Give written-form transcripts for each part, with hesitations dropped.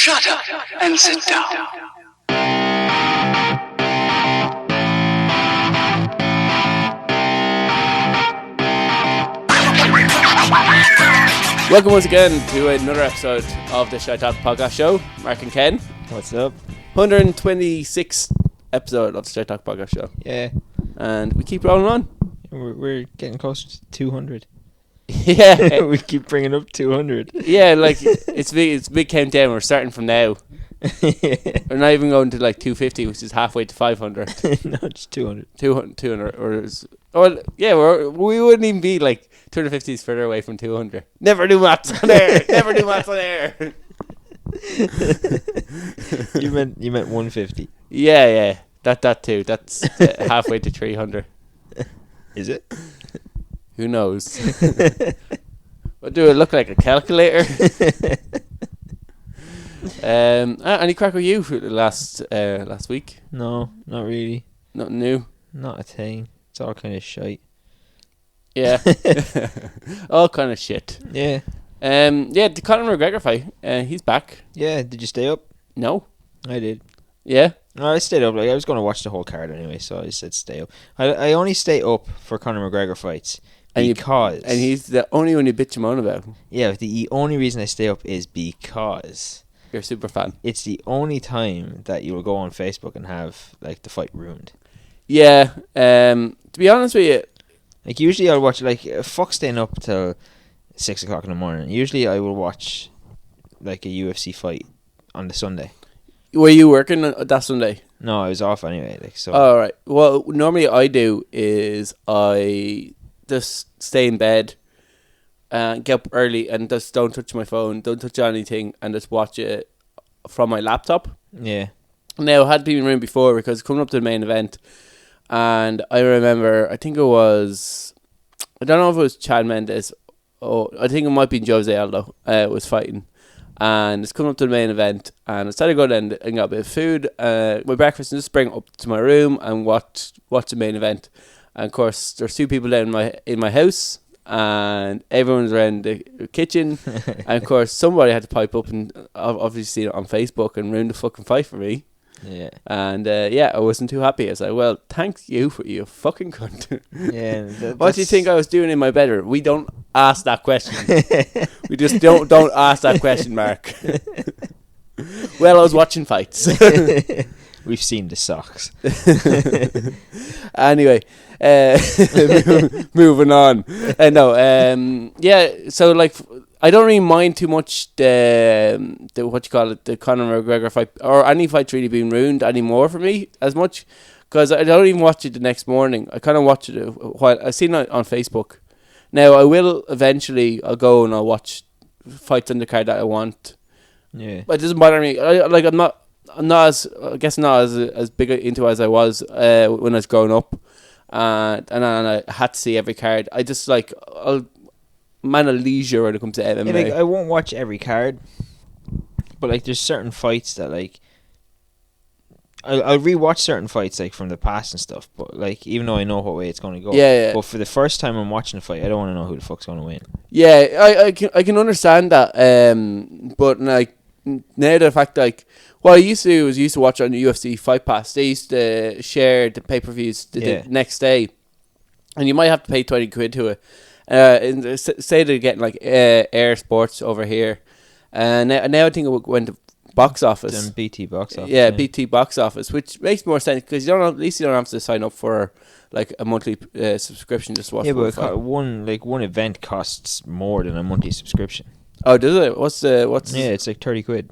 Shut up and sit down. Welcome once again to another episode of the Shite podcast show. Mark and Ken. What's up? 126th episode of the Shite podcast show. Yeah. And we keep rolling on. We're getting closer to 200. Yeah. We keep bringing up 200. Yeah, like it's a big countdown. We're starting from now. We're not even going to like 250, which is halfway to 500. No, just 200. 200 we wouldn't even be like 250 is further away from 200. Never do maths on air. Never do maths on air. You meant 150. Yeah. That too. That's halfway to 300. Is it? Who knows? What do it look like? A calculator? Any crack with you for the last week? No, not really. Nothing new? Not a thing. It's all kind of shite. Yeah. All kind of shit. Yeah. The Conor McGregor fight. He's back. Yeah, did you stay up? No. I did. Yeah? No, I stayed up. Like I was going to watch the whole card anyway, so I said stay up. I only stay up for Conor McGregor fights because... And he's the only one you bitch him on about. Yeah, the only reason I stay up is because... You're a super fan. It's the only time that you will go on Facebook and have like the fight ruined. Yeah. To be honest with you... Like usually I'll watch fuck staying up till 6 o'clock in the morning. Usually I will watch like a UFC fight on the Sunday. Were you working that Sunday? No, I was off anyway. Like so. All right. Well, normally I do is I just stay in bed and get up early and just don't touch my phone, don't touch anything, and just watch it from my laptop. Yeah. Now, it had been ruined before because coming up to the main event, and I remember, I think it was, I don't know if it was Chad Mendes, I think it might be Jose Aldo was fighting. And it's coming up to the main event, and I started going down and got a bit of food, my breakfast, and just bring it up to my room and watch the main event. And of course, there's two people down in my house, and everyone's around the kitchen. And of course, somebody had to pipe up and obviously it on Facebook and ruin the fucking fight for me. Yeah. And I wasn't too happy. I was like, well, thank you for you fucking cunt. Yeah. What do you think I was doing in my bedroom? We don't ask that question. We just don't ask that question, Mark. Well, I was watching fights. We've seen the socks. Anyway, moving on. So like, I don't really mind too much the Conor McGregor fight or any fight really being ruined anymore for me as much, because I don't even watch it the next morning. I kind of watch it while I seen it on Facebook. Now I will eventually. I'll go and I'll watch fights on the card that I want. Yeah, but it doesn't bother me. I'm not as big into as I was when I was growing up, and I had to see every card. I just like I'll man of leisure when it comes to MMA. Yeah, like I won't watch every card, but like there's certain fights that like I'll rewatch certain fights like from the past and stuff. But like even though I know what way it's going to go, yeah. But for the first time I'm watching a fight, I don't want to know who the fuck's going to win. Yeah, I can understand that. But like now the fact like what I used to watch on the UFC Fight Pass. They used to share the pay-per-views the next day, and you might have to pay £20 to it. And say they're getting like Air Sports over here, and now I think it went to Box Office. Then BT Box Office. Yeah, BT Box Office, which makes more sense because at least you don't have to sign up for like a monthly subscription just to watch. Yeah, but one event costs more than a monthly subscription. Oh, does it? What's? Yeah, it's like £30.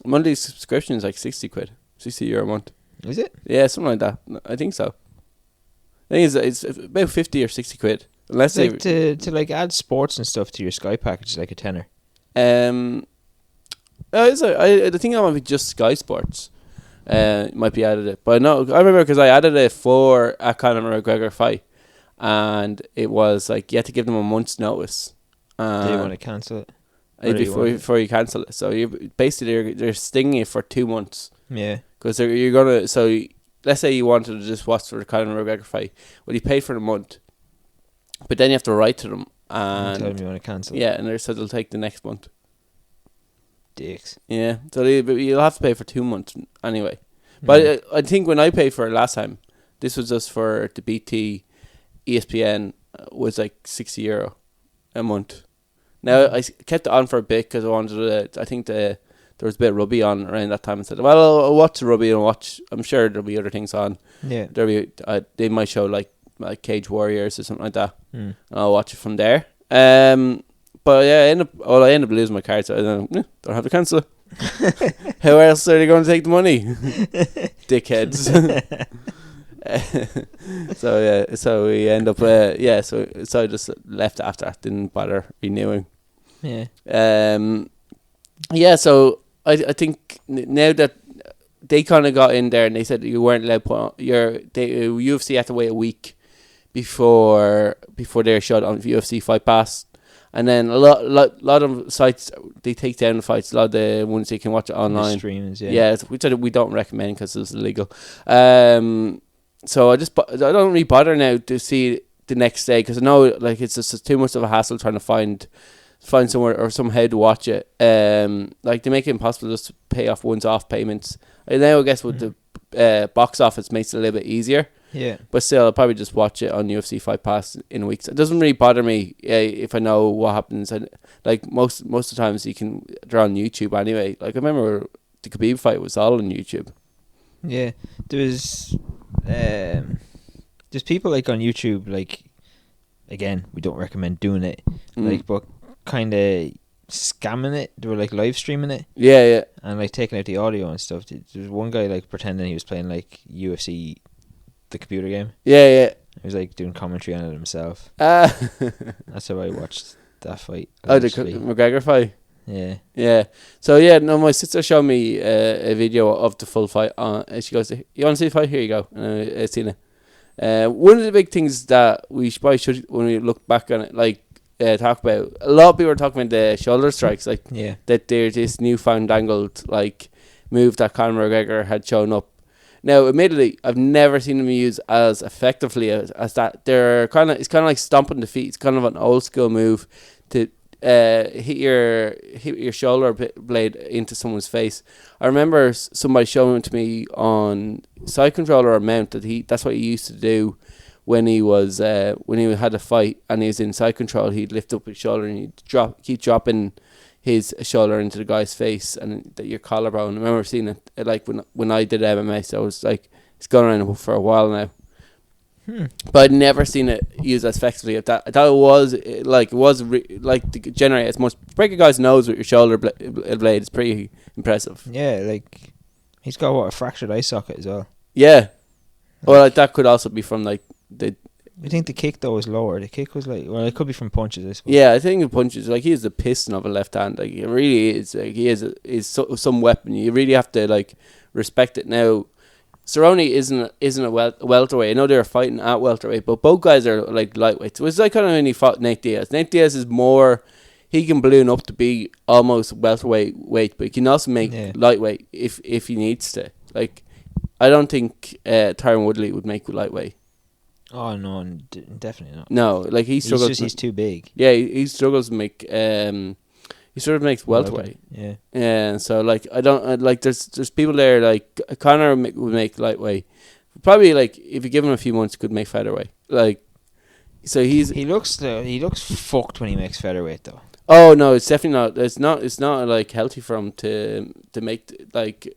Monthly subscription is like €60, €60 a month. Is it? Yeah, something like that. I think so. I think it's about £50 or £60. Unless like to like add sports and stuff to your Sky package is like a tenner. I think that might be just Sky Sports. Might be added it, but no, I remember because I added it for a Conor McGregor fight, and it was like you had to give them a month's notice. Do you want to cancel it? Before you cancel it, so you basically they're stinging you for 2 months. Yeah, because you're gonna. So let's say you wanted to just watch for the Conor McGregor fight, well, you pay for the month. But then you have to write to them and tell them you want to cancel. Yeah, and so they'll take the next month. Dicks. Yeah, so you'll have to pay for 2 months anyway. But I think when I paid for it last time, this was just for the BT ESPN, was like €60 a month. Now, I kept it on for a bit because I wanted to, I think there was a bit of rugby on around that time. I said, well, I'll watch the rugby and I'm sure there'll be other things on. Yeah. They might show like Cage Warriors or something like that. And I'll watch it from there. But yeah, I ended up losing my card, so I don't have to cancel it. How else are they going to take the money? Dickheads. So we end up so I just left after that, didn't bother renewing. So I think now that they kind of got in there and they said you weren't allowed to put on UFC had to wait a week before they're shot on UFC Fight Pass. And then a lot of sites, they take down the fights. A lot of the ones you can watch it online. The streamings, which we don't recommend because it's illegal. So I don't really bother now to see the next day because I know like it's just too much of a hassle trying to find somewhere or somehow to watch it. Like they make it impossible just to pay off once-off payments. And now I guess with the box office makes it a little bit easier. Yeah. But still, I'll probably just watch it on UFC Fight Pass in a week. So it doesn't really bother me if I know what happens. And like most of the times, they're on YouTube anyway. Like I remember the Khabib fight was all on YouTube. Yeah, there's people like on YouTube, like, again, we don't recommend doing it, like, but kind of scamming it. They were like live streaming it. Yeah. And like taking out the audio and stuff. There's one guy like pretending he was playing like UFC, the computer game. Yeah. He was like doing commentary on it himself. That's how I watched that fight. Oh, the McGregor fight. Yeah. So yeah, no, my sister showed me a video of the full fight. She goes, "You want to see the fight? Here you go." And I seen it. One of the big things that we probably should, when we look back on it, like talk about. A lot of people are talking about the shoulder strikes, like that there's this newfangled like move that Conor McGregor had shown up. Now, admittedly, I've never seen them used as effectively as that. It's kind of like stomping the feet. It's kind of an old school move to hit your shoulder blade into someone's face. I remember somebody showing it to me on side controller or mount that's what he used to do when he had a fight and he was in side control. He'd lift up his shoulder and he'd keep dropping his shoulder into the guy's face and your collarbone. I remember seeing it like when I did MMA, so it was like it's gone around for a while now. But I'd never seen it used as effectively. I thought it was to generate as much. Break a guy's nose with your shoulder blade is pretty impressive. Yeah, like he's got a fractured eye socket as well. Yeah, well, like, that could also be from like the. I think the kick though was lower. The kick was like, well, it could be from punches, I suppose. Yeah, I think the punches, like, he has the piston of a left hand. Like, it really is. Like, he is some weapon. You really have to like respect it. Now, Cerrone isn't a welterweight. I know they're fighting at welterweight, but both guys are like lightweights. It was like kind of when he fought Nate Diaz. Nate Diaz is more. He can balloon up to be almost welterweight weight, but he can also make lightweight if he needs to. Like, I don't think Tyron Woodley would make lightweight. Oh no, definitely not. No, like he struggles. He's too big. Yeah, he struggles to make. He sort of makes welterweight. Yeah. Yeah. So like I don't like. There's people there like Conor would make lightweight. Probably like if you give him a few months, could make featherweight. Like, so he looks fucked when he makes featherweight though. Oh no, it's definitely not. It's not like healthy for him to make like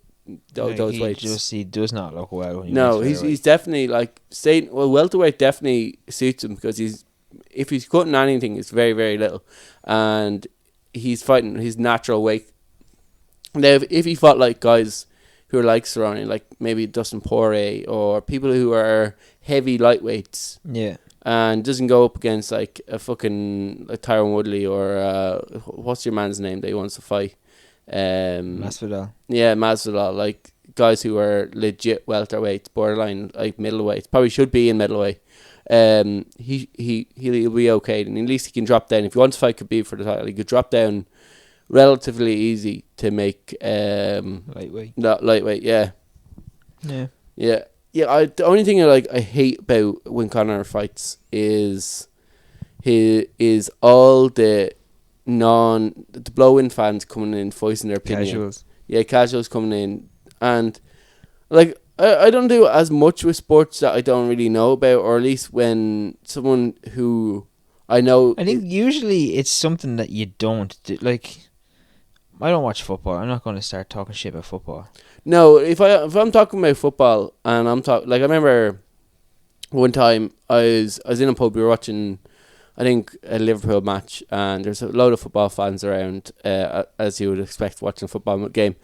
those weights. He does not look well. When he's definitely like staying. Well, welterweight definitely suits him because if he's cutting anything, it's very very little, and he's fighting his natural weight. Now, if he fought like guys who are like Cerrone, like maybe Dustin Poirier or people who are heavy lightweights, and doesn't go up against like a fucking like Tyron Woodley or what's your man's name that he wants to fight? Masvidal. Yeah, Masvidal. Like guys who are legit welterweights, borderline like middleweights, probably should be in middleweight. He'll be okay, and at least he can drop down. If you want to fight Khabib for the title, he could drop down relatively easy to make lightweight. Not lightweight, yeah. Yeah. The only thing I hate about when Conor fights is all the the blow-in fans coming in, voicing their opinion. Casuals. Yeah, casuals coming in. And, like, I don't do as much with sports that I don't really know about, or at least when someone who I know... I think usually it's something that you don't do. Like, I don't watch football. I'm not going to start talking shit about football. No, if I'm talking about football, and I'm talking... Like, I remember one time I was in a pub, we were watching... I think a Liverpool match, and there's a load of football fans around, as you would expect watching a football game.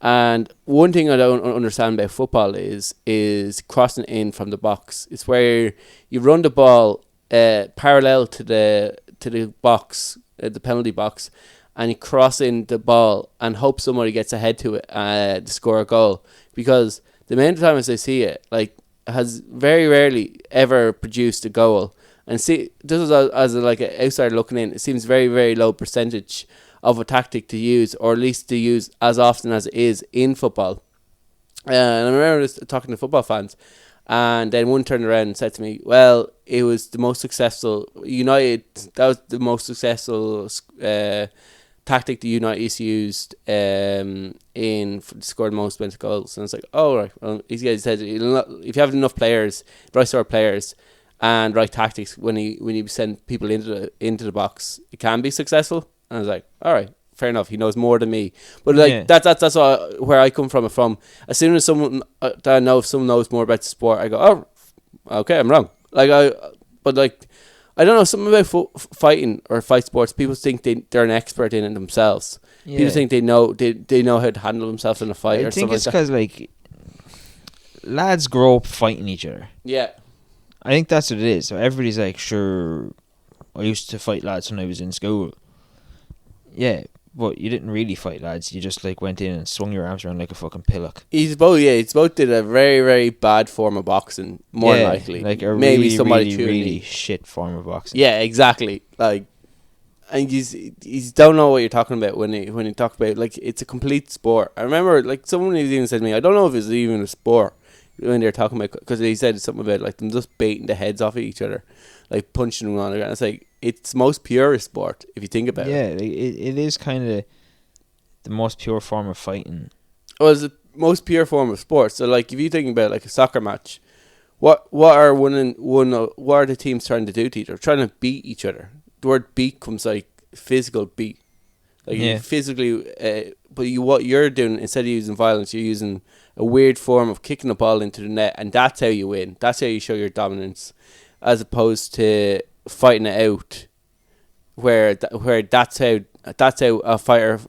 And one thing I don't understand about football is crossing in from the box. It's where you run the ball parallel to the box, the penalty box, and you cross in the ball and hope somebody gets ahead to it to score a goal. Because the amount of times I see it, like, has very rarely ever produced a goal. And see, this is as like an outsider looking in, it seems very, very low percentage of a tactic to use, or at least to use as often as it is in football. And I remember just talking to football fans, and then one turned around and said to me, well, it was the most successful, that was the most successful tactic the United used scored the most amount of goals. And I was like, oh, right. Well, these guys said, if you have enough players, the right sort of players, and right tactics, when you send people into the box, it can be successful. And I was like, all right, fair enough. He knows more than me, but like that's where I come from. As soon as someone that I know, if someone knows more about the sport, I go, oh, okay, I'm wrong. But I don't know, something about fighting or fight sports. People think they're an expert in it themselves. Yeah. People think they know how to handle themselves in a fight. I think it's because like lads grow up fighting each other. Yeah. I think that's what it is. So everybody's like, sure, I used to fight lads when I was in school. Yeah, but you didn't really fight lads. You just like went in and swung your arms around like a fucking pillock. He's both did a very, very bad form of boxing, more than likely. Like a maybe really, somebody really shit form of boxing. Yeah, exactly. Like, and you don't know what you're talking about when you talk about, like, it's a complete sport. I remember, like, someone even said to me, I don't know if it's even a sport, when they're talking about, because they said something about like them just beating the heads off of each other, like punching them on the ground. It's like, it's the most purest sport if you think about it. Yeah, it is kind of the most pure form of fighting. Well, it's the most pure form of sport. So like, if you think about like a soccer match, what are the teams trying to do to each other? Trying to beat each other. The word beat comes like physical beat, like physically. But what you're doing, instead of using violence, you're using a weird form of kicking the ball into the net, and that's how you win. That's how you show your dominance, as opposed to fighting it out, where that's how a fighter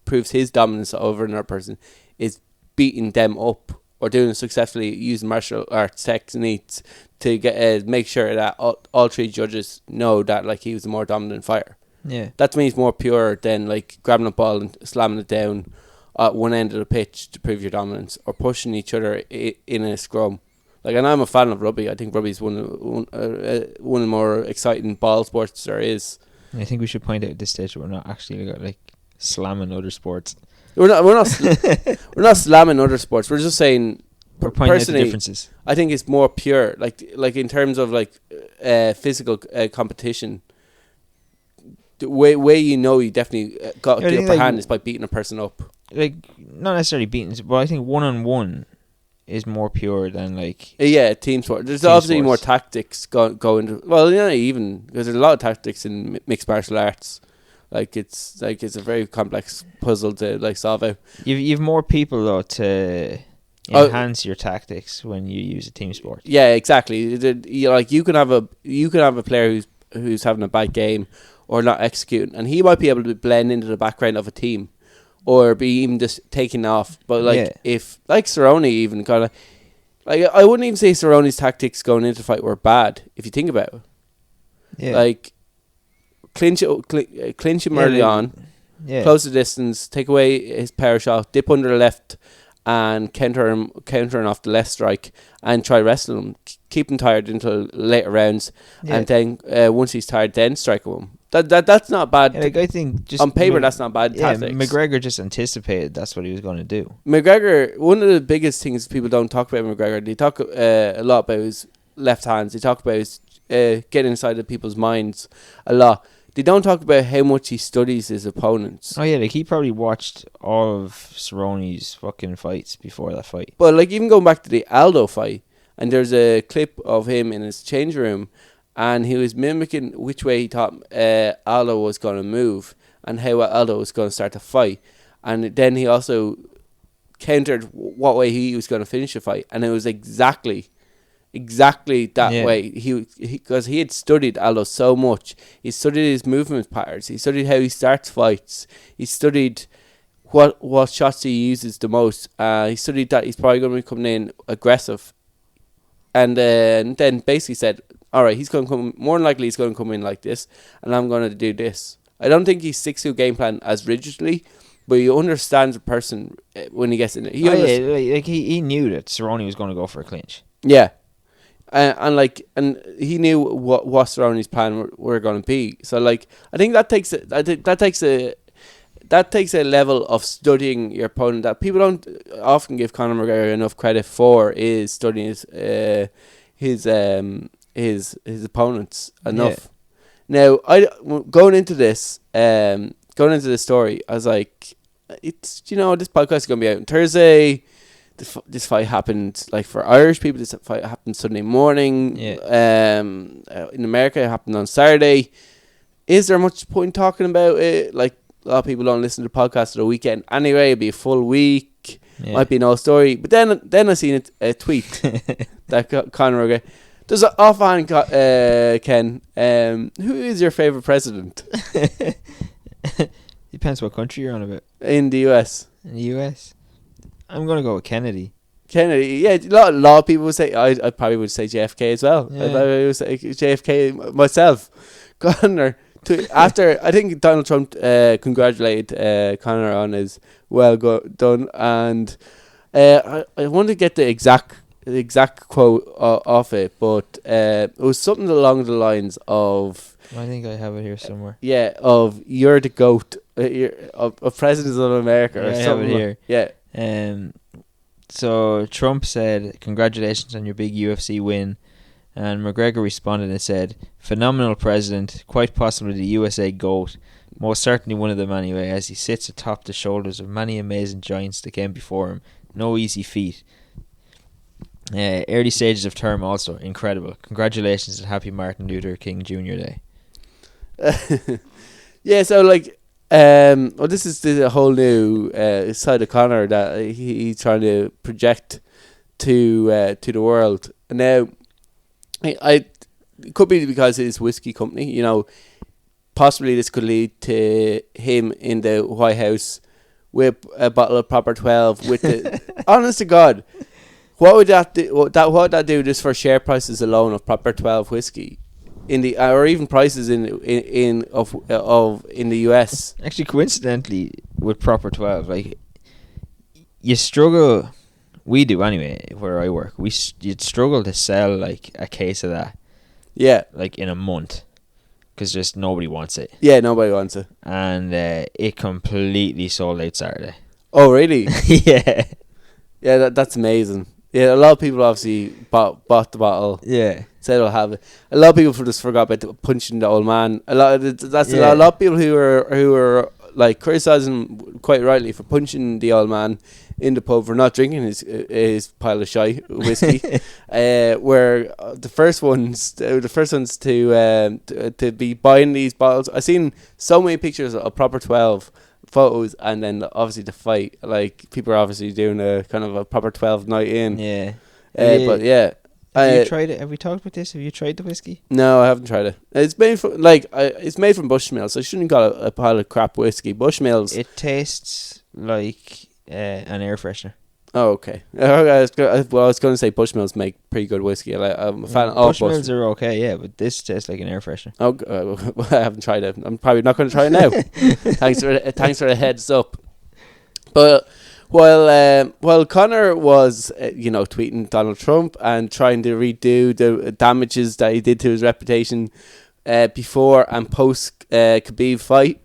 proves his dominance over another person, is beating them up or doing it successfully using martial arts techniques to get make sure that all three judges know that like he was the more dominant fighter. Yeah, that to me is more pure than like grabbing a ball and slamming it down at one end of the pitch to prove your dominance, or pushing each other in a scrum. Like, and I'm a fan of rugby. I think rugby is one of the more exciting ball sports there is. I think we should point out at this stage that we're not actually like slamming other sports. We're not slamming other sports. We're just saying. We're pointing out the differences. I think it's more pure. Like in terms of like physical competition. The way you definitely got the upper hand is by beating a person up. Like, not necessarily beating, but I think 1-on-1 is more pure than like... Yeah, team sport. There's obviously more tactics go into... Well, even because there's a lot of tactics in mixed martial arts. Like, it's a very complex puzzle to like solve out. You've more people though to enhance your tactics when you use a team sport. Yeah, exactly. You can have a player who's having a bad game or not executing, and he might be able to blend into the background of a team, or be even just taken off. But if like Cerrone, even kind of like, I wouldn't even say Cerrone's tactics going into the fight were bad if you think about it. Yeah, like clinch him early on, close the distance, take away his power shot, dip under the left, and countering off the left strike, and try wrestling him, keep him tired until later rounds, and then once he's tired, then strike him. That's not bad. Like, I think just on paper, that's not bad tactics. McGregor just anticipated that's what he was going to do. McGregor, one of the biggest things people don't talk about McGregor, they talk a lot about his left hands. They talk about his getting inside of people's minds a lot. they don't talk about how much he studies his opponents. Oh yeah, like he probably watched all of Cerrone's fucking fights before that fight. But like even going back to the Aldo fight, and there's a clip of him in his change room, and he was mimicking which way he thought Aldo was going to move and how Aldo was going to start the fight, and then he also countered what way he was going to finish the fight, and it was exactly that way. Because he had studied Aldo so much. He studied his movement patterns. He studied how he starts fights. He studied what shots he uses the most. He studied that he's probably going to be coming in aggressive, and then basically said, all right, he's going to come, more than likely he's going to come in like this, and I'm going to do this. I don't think he sticks to a game plan as rigidly, but he understands the person when he gets in it. He knew that Cerrone was going to go for a clinch. Yeah. And he knew what Cerrone's plan were going to be. So like, I think that takes a level of studying your opponent that people don't often give Conor McGregor enough credit for, is studying his opponents enough. Yeah. Now, going into this story, I was like, it's, this podcast is going to be out on Thursday. This fight happened, like, for Irish people, this fight happened Sunday morning. Yeah. In America, it happened on Saturday. Is there much point talking about it? Like, a lot of people don't listen to the podcast at the weekend anyway. It'd be a full week. Yeah. Might be no story. But then I seen a tweet that Conor McGregor. There's an offhand, Ken. Who is your favourite president? Depends what country you're on about. In the US. In the US? I'm going to go with Kennedy. Yeah. A lot of people would say, I probably would say JFK as well. Yeah. I would say JFK myself. Conor, after, I think Donald Trump congratulated Conor on his done. And I want to get the exact quote off it, but it was something along the lines of, I think I have it here somewhere. Yeah, of you're the GOAT of presidents of America, or I something. have it here. Yeah. So Trump said, "Congratulations on your big UFC win," and McGregor responded and said, "Phenomenal president, quite possibly the USA GOAT, most certainly one of them anyway, as he sits atop the shoulders of many amazing giants that came before him. No easy feat. Early stages of term also incredible. Congratulations and happy Martin Luther King Jr. Day." Yeah, so like, this is the whole new side of Conor that he's trying to project to the world. Now, it could be because of his whiskey company. Possibly this could lead to him in the White House with a bottle of Proper 12. With the honest to God, what would that do? What would that do just for share prices alone of Proper 12 whiskey? Or even prices in the US. Actually, coincidentally, with Proper 12, like, you struggle. We do anyway. Where I work, you'd struggle to sell like a case of that. Yeah, like in a month, because just nobody wants it. Yeah, nobody wants it, and it completely sold out Saturday. Oh, really? Yeah. Yeah, that's amazing. Yeah, a lot of people obviously bought the bottle. Yeah. Said they'll have it. A lot of people just forgot about punching the old man. A lot of people who were like criticizing quite rightly for punching the old man in the pub for not drinking his pile of shite whiskey. Where the first ones to be buying these bottles. I've seen so many pictures of Proper 12 photos, and then obviously the fight. Like, people are obviously doing a kind of a Proper 12 night in. Yeah. But yeah. Have you tried it? Have we talked about this? Have you tried the whiskey? No, I haven't tried it. It's made from Bushmills, so I shouldn't call it a pile of crap whiskey. Bushmills. It tastes like an air freshener. Oh, okay. I was going to say Bushmills make pretty good whiskey. I'm a fan of Bushmills are okay, yeah, but this tastes like an air freshener. Oh, I haven't tried it. I'm probably not going to try it now. Thanks for the heads up. But while Conor was tweeting Donald Trump and trying to redo the damages that he did to his reputation before and post Khabib fight,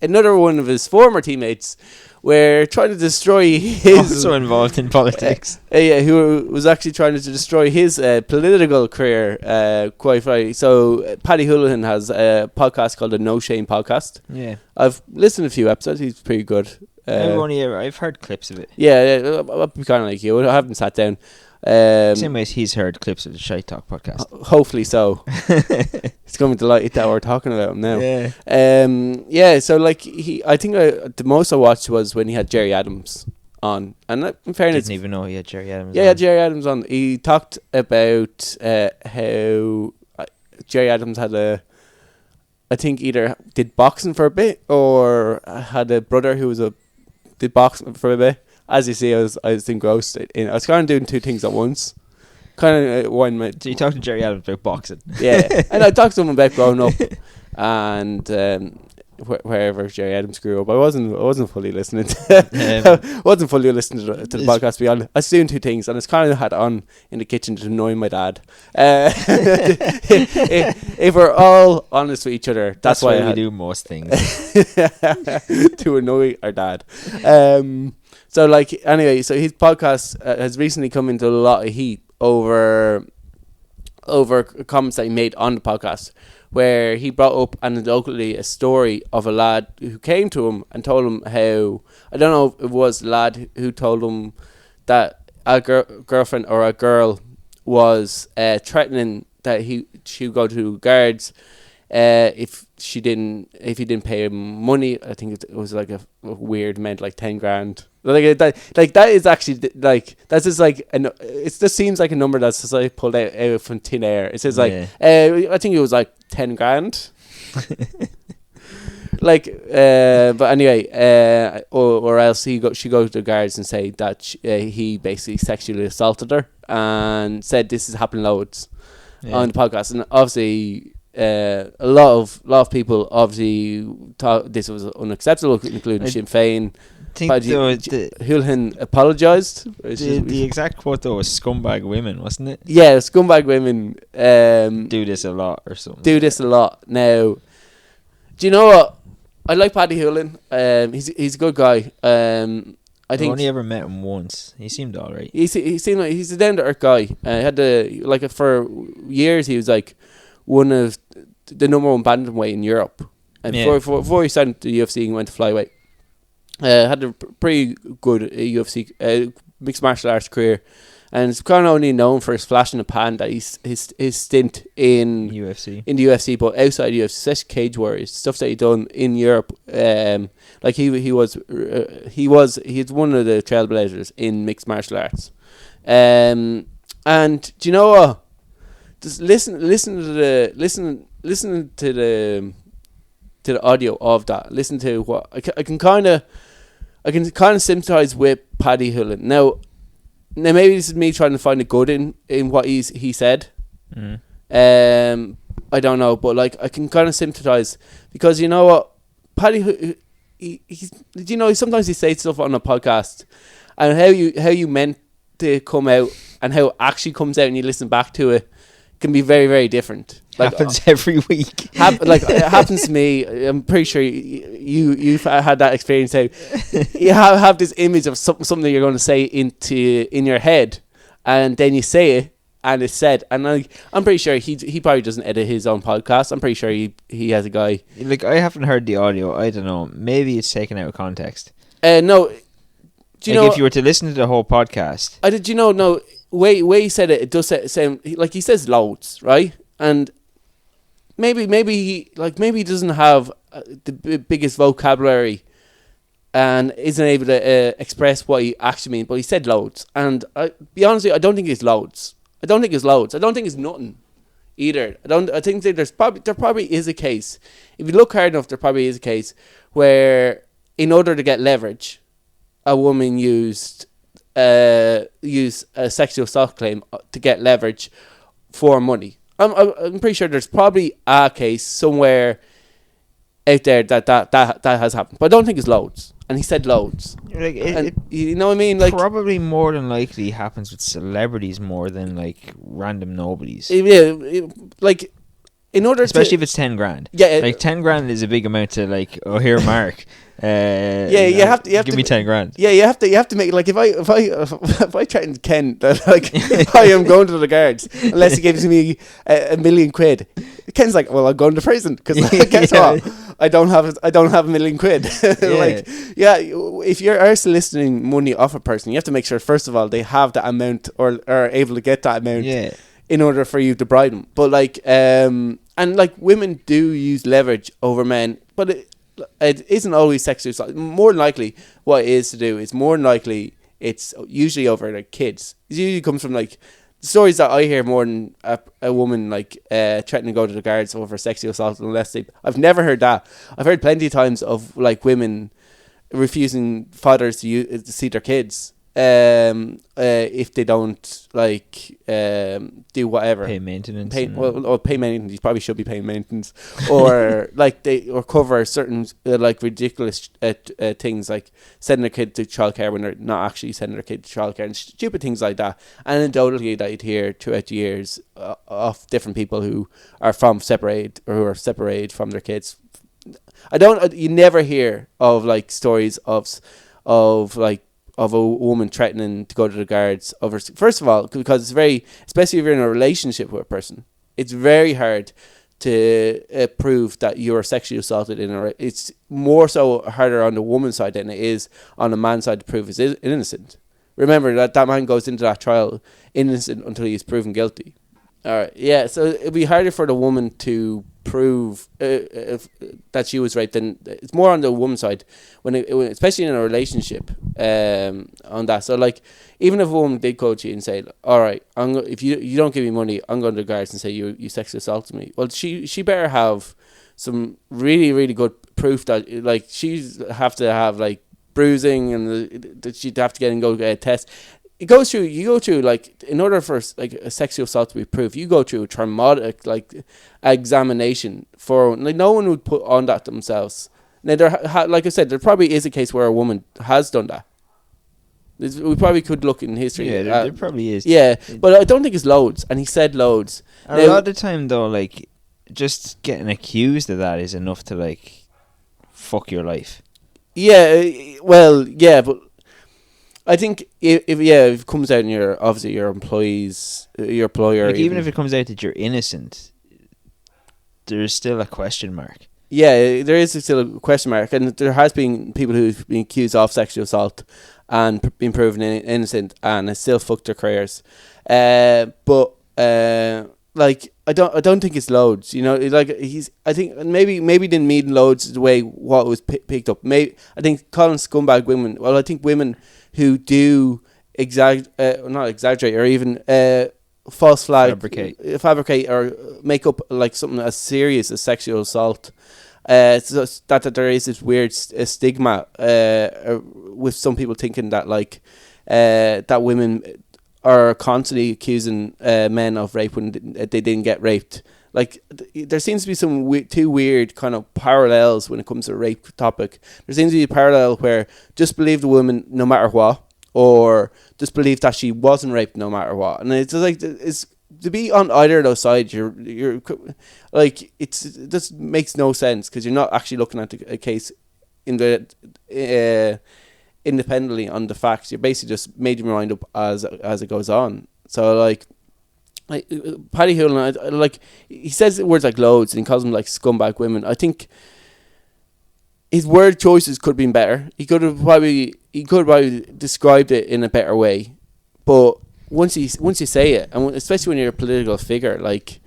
another one of his former teammates were trying to destroy his... Also involved in politics. Who was actually trying to destroy his political career quite right. So Paddy Holohan has a podcast called the No Shame Podcast. Yeah. I've listened to a few episodes. He's pretty good. I've heard clips of it. Yeah, I'll be kind of like you. I haven't sat down. Same way as he's heard clips of the Shite Talk podcast. Hopefully so. It's going to delight that we're talking about him now. Yeah. So like I think the most I watched was when he had Jerry Adams on, and in fairness, Didn't even know he had Jerry Adams. Yeah, Jerry Adams on. He talked about how Jerry Adams had I think either did boxing for a bit or had a brother who did boxing for a bit. As you see, I was engrossed in. I was kind of doing two things at once. Kind of one. So you talked to Jerry Adams about boxing? Yeah, and I talked to him about growing up, and wherever Jerry Adams grew up. I wasn't fully listening. Wasn't fully listening to the podcast. To be honest, I was doing two things, and it's kind of had on in the kitchen to annoy my dad. If we're all honest with each other, that's why we do most things to annoy our dad. So like anyway, so his podcast has recently come into a lot of heat over comments that he made on the podcast, where he brought up anecdotally a story of a lad who came to him and told him how, I don't know if it was the lad who told him that a girlfriend or a girl was threatening that she would go to guards if he didn't pay him money. I think it was like a weird meant like 10 grand. Like that is actually like that's just like it just seems like a number that's just like pulled out from thin air. It says like I think it was like 10 grand. Like but anyway, or else she goes to the guards and say that he basically sexually assaulted her and said this is happening loads on the podcast, and obviously a lot of people obviously thought this was unacceptable, including Sinn Féin. I think Holohan apologised. The exact quote though was "scumbag women," wasn't it? Yeah, scumbag women do this a lot or something. Do this a lot. Now, do you know what? I like Paddy Holohan. He's a good guy. I think I've only ever met him once. He seemed alright. He seemed like he's a down to earth guy. For years he was like one of the number one bantamweight in Europe, and before he signed the UFC and went to flyweight. Had a pretty good UFC mixed martial arts career, and it's kind of only known for his flash in the pan that his stint in the UFC, but outside UFC, especially Cage Warriors, stuff that he done in Europe. Like he's one of the trailblazers in mixed martial arts. And do you know what? Just listen to the audio of that. Listen to what I can kind of sympathize with Paddy Holohan. Now maybe this is me trying to find the good in what he said. I don't know, but like I can kind of sympathize because you know what, Paddy, sometimes he says stuff on a podcast, and how you meant to come out and how it actually comes out and you listen back to it can be very, very different. Like, happens every week. It happens to me. I'm pretty sure you've had that experience. How you have this image of something you're going to say in your head, and then you say it, and it's said. And I'm pretty sure he probably doesn't edit his own podcast. I'm pretty sure he has a guy. Like, I haven't heard the audio. I don't know. Maybe it's taken out of context. No. Do you know if you were to listen to the whole podcast? No. Way he said it does sound like he says loads, right? And maybe he doesn't have the biggest vocabulary and isn't able to express what he actually means, but he said loads. And be honest with you, I don't think it's loads. I don't think it's loads. I don't think it's nothing either. I think that there probably is a case. If you look hard enough, there probably is a case where in order to get leverage, a woman used a sexual assault claim to get leverage for money. I'm pretty sure there's probably a case somewhere out there that has happened, but I don't think it's loads. And he said loads. You know what I mean? Like, probably more than likely happens with celebrities more than like random nobodies. Yeah, like in order, especially if it's 10 grand. Yeah, like 10 grand is a big amount to like. Oh, here, Mark. You have to give me 10 grand. Yeah, you have to make, like, if I threaten Ken that, like, I am going to the guards unless he gives me a million quid, Ken's like, well, I'm going to prison because guess what, I don't have a million quid. Like, if you're soliciting money off a person, you have to make sure first of all they have that amount or are able to get that amount in order for you to bribe them. But like, and like, women do use leverage over men, but it isn't always sexual assault. More than likely, what it is to do is more than likely it's usually over like kids. It usually comes from like the stories that I hear more than a woman like threatening to go to the guards over sexual assault unless I've never heard that. I've heard plenty of times of like women refusing fathers to see their kids if they don't like do whatever, pay maintenance, pay maintenance. You probably should be paying maintenance, or like or cover certain like ridiculous things like sending a kid to childcare when they're not actually sending their kid to childcare and stupid things like that. Anecdotally, that you'd hear throughout the years of different people who are separated from their kids. You never hear of like stories of a woman threatening to go to the guards over, first of all, because it's especially if you're in a relationship with a person, it's very hard to prove that you're sexually assaulted it's more so harder on the woman's side than it is on the man's side to prove he's innocent. Remember that man goes into that trial innocent until he's proven guilty. Alright, yeah, so it'd be harder for the woman to prove that she was raped. Then it's more on the woman's side especially in a relationship on that. So like, even if a woman did go to you and say, alright, if you don't give me money, I'm going to the guards and say you sexually assaulted me, well, she better have some really, really good proof that, like, she'd have to have like bruising and that she'd have to get a test. You go through like, in order for like a sexual assault to be proved, you go through a traumatic like examination for, like, no one would put on that themselves. Now like I said, there probably is a case where a woman has done that. We probably could look in history. Yeah, there probably is. Yeah, but I don't think it's loads, and he said loads. A lot of the time though, like, just getting accused of that is enough to like fuck your life. Yeah, well, yeah, but I think if it comes out and your employer, like, even if it comes out that you're innocent, there's still a question mark. Yeah, there is still a question mark, and there has been people who've been accused of sexual assault and been proven innocent, and has still fucked their careers. But like, I don't think it's loads. You know, like, I think maybe didn't mean loads the way what was picked up. Maybe I think calling scumbag women. Well, I think women who do not exaggerate or even false flag, fabricate or make up like something as serious as sexual assault. So that there is this weird stigma with some people thinking that like that women are constantly accusing men of rape when they didn't get raped. Like, there seems to be some two weird kind of parallels when it comes to a rape topic. There seems to be a parallel where just believe the woman no matter what, or just believe that she wasn't raped no matter what. And it's just like, it's to be on either of those sides. You're like, it just makes no sense, because you're not actually looking at a case in the independently on the facts. You're basically just made your mind up as it goes on. So like Paddy Holohan, like, he says words like loads and he calls them like scumbag women. I think his word choices could have been better. He could have probably described it in a better way. But once you say it, and especially when you're a political figure, like,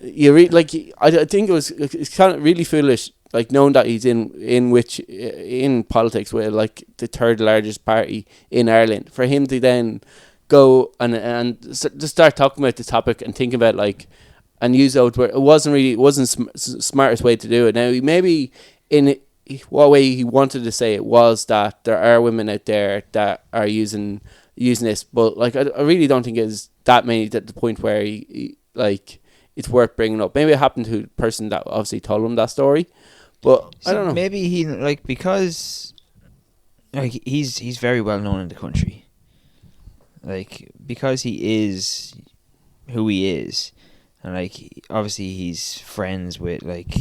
I think it's kind of really foolish, like, knowing that he's in politics with like the third largest party in Ireland, for him to then go and just start talking about the topic and thinking about, like, and use those words. It wasn't smartest way to do it. Now, maybe in what way he wanted to say it was that there are women out there that are using this, but like, I really don't think it's that many at the point where he like, it's worth bringing up. Maybe it happened to the person that obviously told him that story, but I don't know. Maybe he, like, because like he's very well known in the country, like, because he is who he is, and like, obviously he's friends with like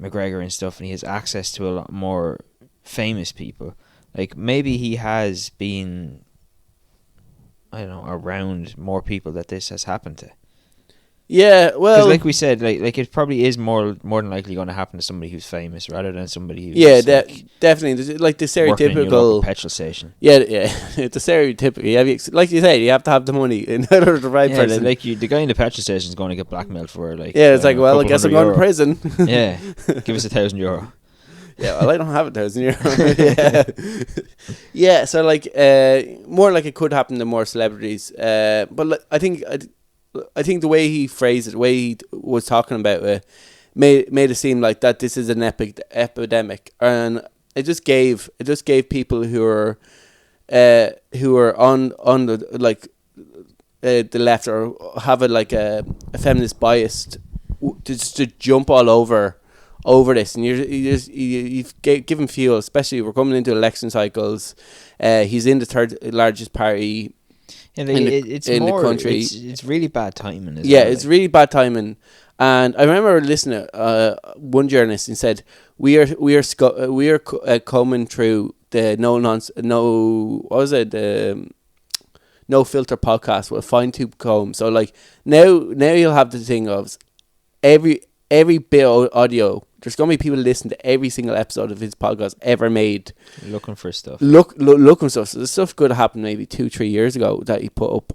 McGregor and stuff, and he has access to a lot more famous people. Like, maybe he has been, I don't know, around more people that this has happened to. Yeah, well, because like we said, like it probably is more than likely going to happen to somebody who's famous rather than somebody who's definitely like the working in your local stereotypical petrol station. Yeah, it's a stereotypical. Like you said, you have to have the money in order to ride Yeah, person. like the guy in the petrol station is going to get blackmailed for like. Yeah, it's like, well, I guess I'm going to prison. Yeah, give us €1,000. Yeah, well, I don't have €1,000. Yeah, so like more like it could happen to more celebrities. But like, I think the way he phrased it, the way he was talking about it, made it seem like that this is an epidemic, and it just gave people who are on the like the left or have a feminist bias to jump all over this, and you've given fuel. Especially we're coming into election cycles. He's in the third largest party. Yeah, in the country. It's really bad timing. It's really bad timing. And I remember listening to one journalist and said, "We are combing through the no filter podcast with a fine tooth comb." So like now you'll have the thing of every bit of audio. There's gonna be people listening to every single episode of his podcast ever made, looking for stuff. Looking stuff. So the stuff could have happened maybe 2-3 years ago that he put up.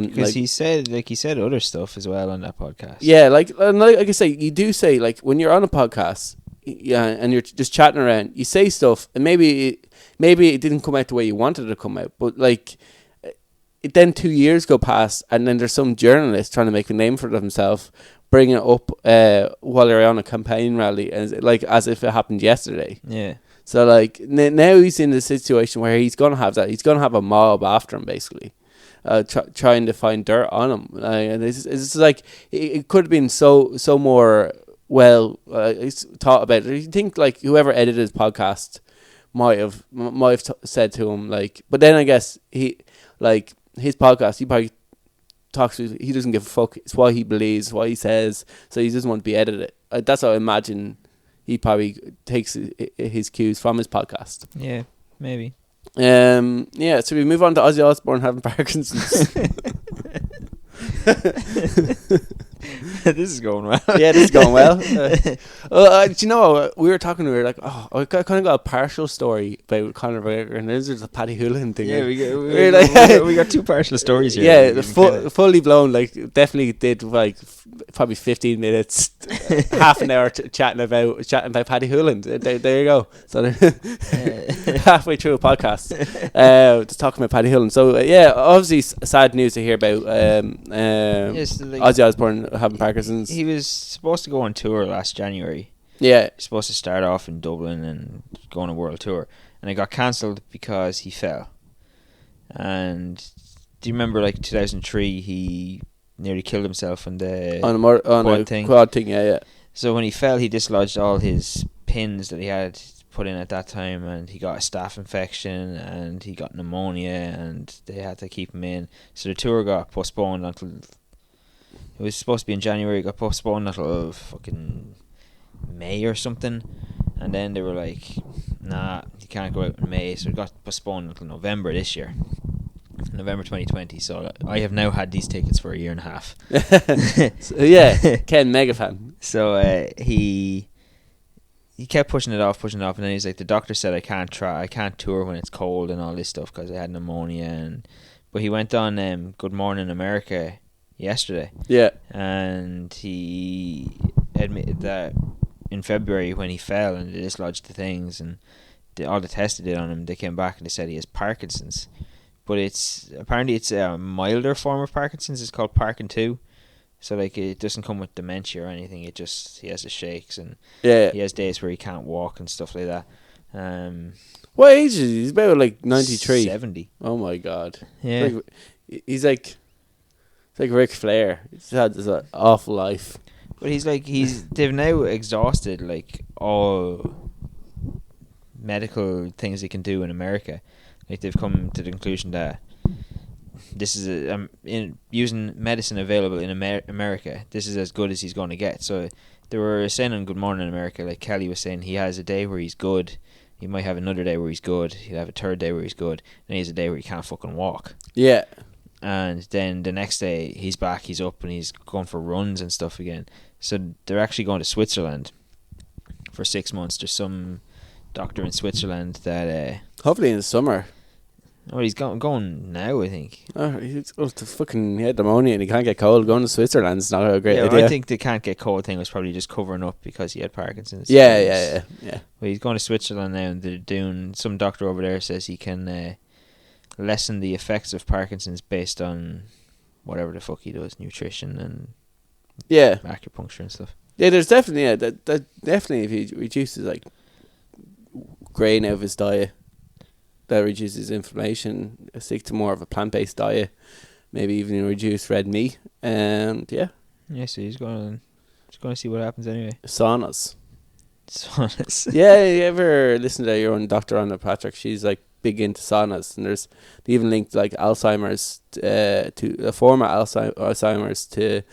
Because he said other stuff as well on that podcast. Yeah, like I say, you do say like when you're on a podcast, and you're just chatting around, you say stuff, and maybe it didn't come out the way you wanted it to come out, but like. Then 2 years go past, and then there's some journalist trying to make a name for themselves, bringing it up while they're on a campaign rally, and like as if it happened yesterday. Yeah. So like now he's in the situation where he's gonna have that. He's gonna have a mob after him, basically, trying to find dirt on him. And it's like it could have been so more well thought about. You think like whoever edited his podcast might have said to him like, but then I guess he like. His podcast, he probably talks to. He doesn't give a fuck. It's what he believes, what he says. So he doesn't want to be edited. That's how I imagine he probably takes his cues from his podcast. Yeah, maybe. Yeah. So we move on to Ozzy Osbourne having Parkinson's. This is going well. Yeah, this is going well. Do you know, we were talking, we were like, oh, I kind of got a partial story about Conor McGregor, and there's a Paddy Holohan thing. Yeah, we got two partial stories here. Yeah, fully blown, like, definitely did, like, probably 15 minutes, half an hour chatting about Paddy Holohan. There you go. So, halfway through a podcast, just talking about Paddy Holohan. So, yeah, obviously sad news to hear about Ozzy Osbourne having Parkinson's. He was supposed to go on tour last January. Yeah. He's supposed to start off in Dublin and go on a world tour. And it got cancelled because he fell. And do you remember, like, 2003, he nearly killed himself on the quad thing, yeah. So when he fell, he dislodged all his pins that he had put in at that time, and he got a staph infection, and he got pneumonia, and they had to keep him in. So the tour got postponed until... It was supposed to be in January. It got postponed until fucking May or something. And then they were like, nah, you can't go out in May. So it got postponed until November this year. November 2020. So I have now had these tickets for a year and a half. So, yeah, Ken, mega fan. So he kept pushing it off. And then he's like, the doctor said I can't tour when it's cold and all this stuff because I had pneumonia. But he went on Good Morning America yesterday. Yeah. And he admitted that in February when he fell and they dislodged the things and all the tests they did on him, they came back and they said he has Parkinson's. But apparently it's a milder form of Parkinson's. It's called Parkin 2. So like it doesn't come with dementia or anything. He has the shakes and he has days where he can't walk and stuff like that. What age is he? He's about like 93. 70. Oh my god. Yeah. He's like Ric Flair. He's had this awful life. But they've now exhausted like all medical things they can do in America. Like they've come to the conclusion that this is in using medicine available in America. This is as good as he's going to get. So they were saying on Good Morning America, like Kelly was saying, he has a day where he's good. He might have another day where he's good. He'll have a third day where he's good. And he has a day where he can't fucking walk. Yeah. And then the next day, he's back, he's up, and he's going for runs and stuff again. So they're actually going to Switzerland for 6 months. There's some doctor in Switzerland that... hopefully in the summer. Oh, he's going now, I think. Oh, he's fucking he had pneumonia and he can't get cold. Going to Switzerland's not a great idea. I think the can't get cold thing was probably just covering up because he had Parkinson's. Yeah. Well, he's going to Switzerland now, and they're doing... Some doctor over there says he can lessen the effects of Parkinson's based on whatever the fuck he does, nutrition and acupuncture and stuff. Yeah, there's definitely that definitely if he reduces like grain out of his diet, that reduces inflammation. Stick to more of a plant-based diet, maybe even reduce red meat, and so he's going to see what happens anyway. Saunas. Yeah, you ever listen to your own Dr. Anna Patrick? She's like big into saunas, and they even linked like Alzheimer's to a former Alzheimer's to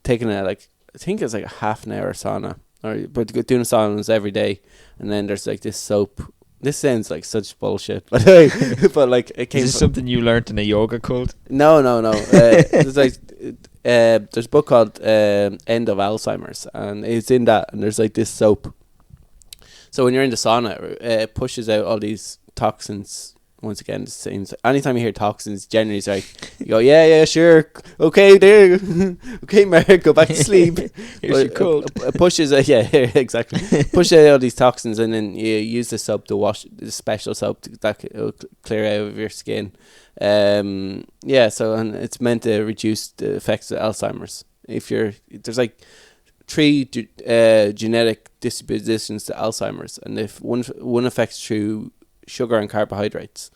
taking I think it's like a half an hour sauna, but doing saunas every day, and then there's like this soap. This sounds like such bullshit, but like it came. Is this something you learnt in a yoga cult? No. There's like there's a book called End of Alzheimer's, and it's in that, and there's like this soap. So when you're in the sauna, it pushes out all these toxins. Once again, it seems anytime you hear toxins, generally it's like you go, yeah, sure, okay, there, okay, Mark, go back to sleep. Here's your cold. It pushes, exactly. Pushes out all these toxins, and then you use the soap to wash, the special soap that will clear out of your skin. And it's meant to reduce the effects of Alzheimer's. There's like 3 genetic dispositions to Alzheimer's, and if one affects through sugar and carbohydrates,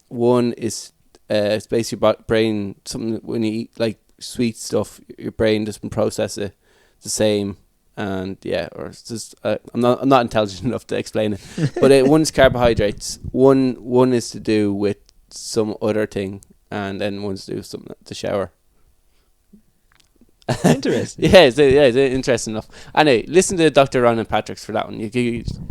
one is it's basically your brain, something when you eat like sweet stuff, your brain doesn't process it the same, and or it's just I'm not intelligent enough to explain it, but one's carbohydrates, one is to do with some other thing, and then one's to do with something to shower. Interesting. It's interesting enough. Anyway, listen to Dr. Ron and Patrick's for that one. You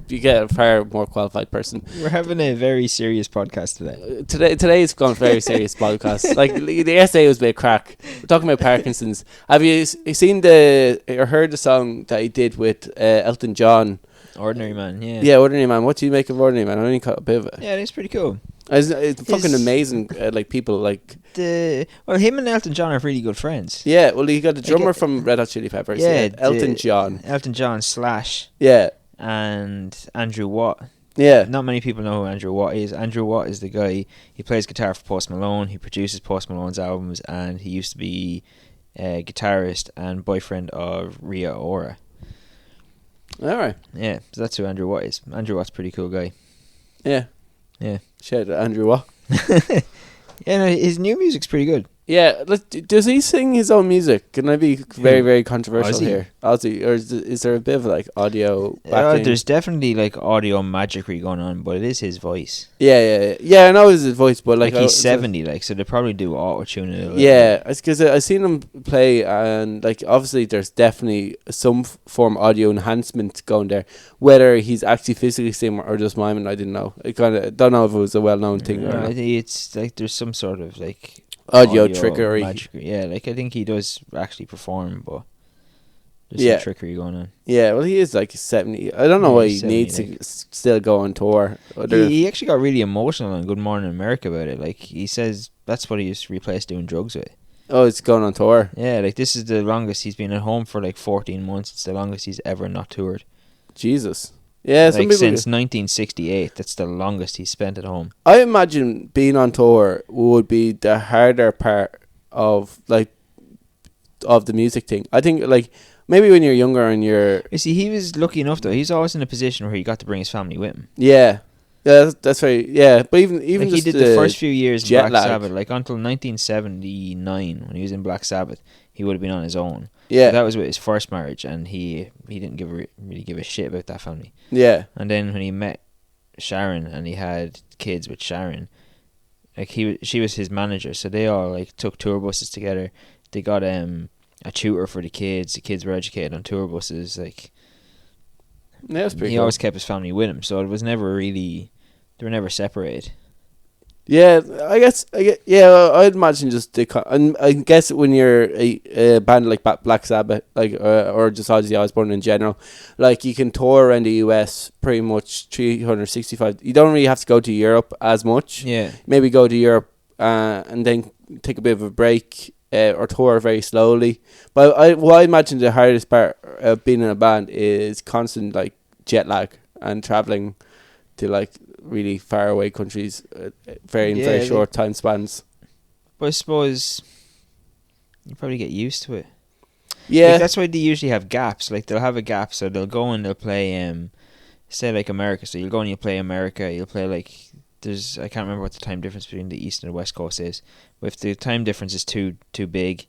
get a far more qualified person. We're having a very serious podcast today. Today's gone very serious podcast. Like the essay was a bit crack. We're talking about Parkinson's. Have you seen or heard the song that he did with Elton John? Ordinary Man, yeah. Yeah, Ordinary Man. What do you make of Ordinary Man? I only caught a bit of it. Yeah, it's pretty cool. It's fucking amazing. Like people like him and Elton John are really good friends. Yeah, well, he got the drummer from Red Hot Chili Peppers. Yeah, Elton John Slash. Yeah, and Andrew Watt. Yeah, not many people know who Andrew Watt is. Andrew Watt is the guy. He plays guitar for Post Malone. He produces Post Malone's albums, and he used to be a guitarist and boyfriend of Rhea Ora. All right. Yeah, so that's who Andrew Watt is. Andrew Watt's a pretty cool guy. Yeah. Shout out Andrew Watt. His new music's pretty good. Yeah, does he sing his own music? Can I be very, very controversial here? Ozzy, or is there a bit of like audio backing? There's definitely like audio magicry going on, but it is his voice. Yeah. I know it's his voice, but like he's 70, so they probably do auto tune it. Yeah, it's because I've seen him play, and like obviously there's definitely some form of audio enhancement going there. Whether he's actually physically singing or just miming, I didn't know. I kind of don't know if it was a well-known thing. I think it's like there's some sort of like audio trickery. Yeah, like I think he does actually perform, but there's some trickery going on. Yeah, well, he is like 70. I don't know why he needs to still go on tour. He actually got really emotional on Good Morning America about it. Like he says that's what he used to replace doing drugs with. Oh, it's going on tour. Yeah, like this is the longest he's been at home for like 14 months. It's the longest he's ever not toured. Jesus. Yeah, like since 1968, that's the longest he's spent at home. I imagine being on tour would be the harder part of the music thing. I think like maybe when you're younger and you're... You see, he was lucky enough though. He's always in a position where he got to bring his family with him. Yeah, that's right. Yeah, but even like just he did the first few years in Black lag. Sabbath, like until 1979 when he was in Black Sabbath, he would have been on his own. Yeah, so that was with his first marriage, and he didn't really give a shit about that family. Yeah, and then when he met Sharon and he had kids with Sharon, like she was his manager, so they all like took tour buses together. They got a a tutor for the kids. The kids were educated on tour buses. Like, Yeah, that's pretty he cool. always kept his family with him, so it was never really. They were never separated. Yeah, I guess. Yeah, I'd imagine just and I guess when you're a band like Black Sabbath, like or just Ozzy Osbourne in general, like you can tour around the US pretty much 365. You don't really have to go to Europe as much. Yeah. Maybe go to Europe and then take a bit of a break or tour very slowly. But I imagine the hardest part of being in a band is constant like jet lag and traveling to like really far away countries very short time spans. But I suppose you probably get used to it. Yeah, Like, that's why they usually have gaps. Like, they'll have a gap, so they'll go and they'll play say like America. So you'll go and you play America. You'll play like I can't remember what the time difference between the East and the West Coast is. But if the time difference is too big,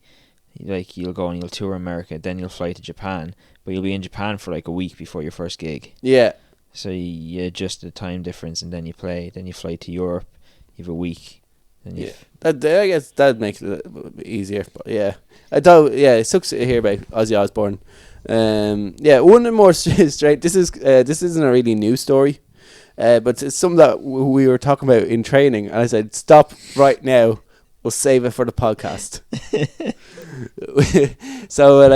like you'll go and you'll tour America, then you'll fly to Japan. But you'll be in Japan for like a week before your first gig. yeah. So you adjust the time difference, and then you play. Then you fly to Europe. You have a week. Then you I guess that makes it a little bit easier. But yeah, I thought it sucks to hear about Ozzy Osbourne. Yeah, one more straight. This isn't a really new story, but it's something that we were talking about in training, and I said, "Stop right now. We'll save it for the podcast." So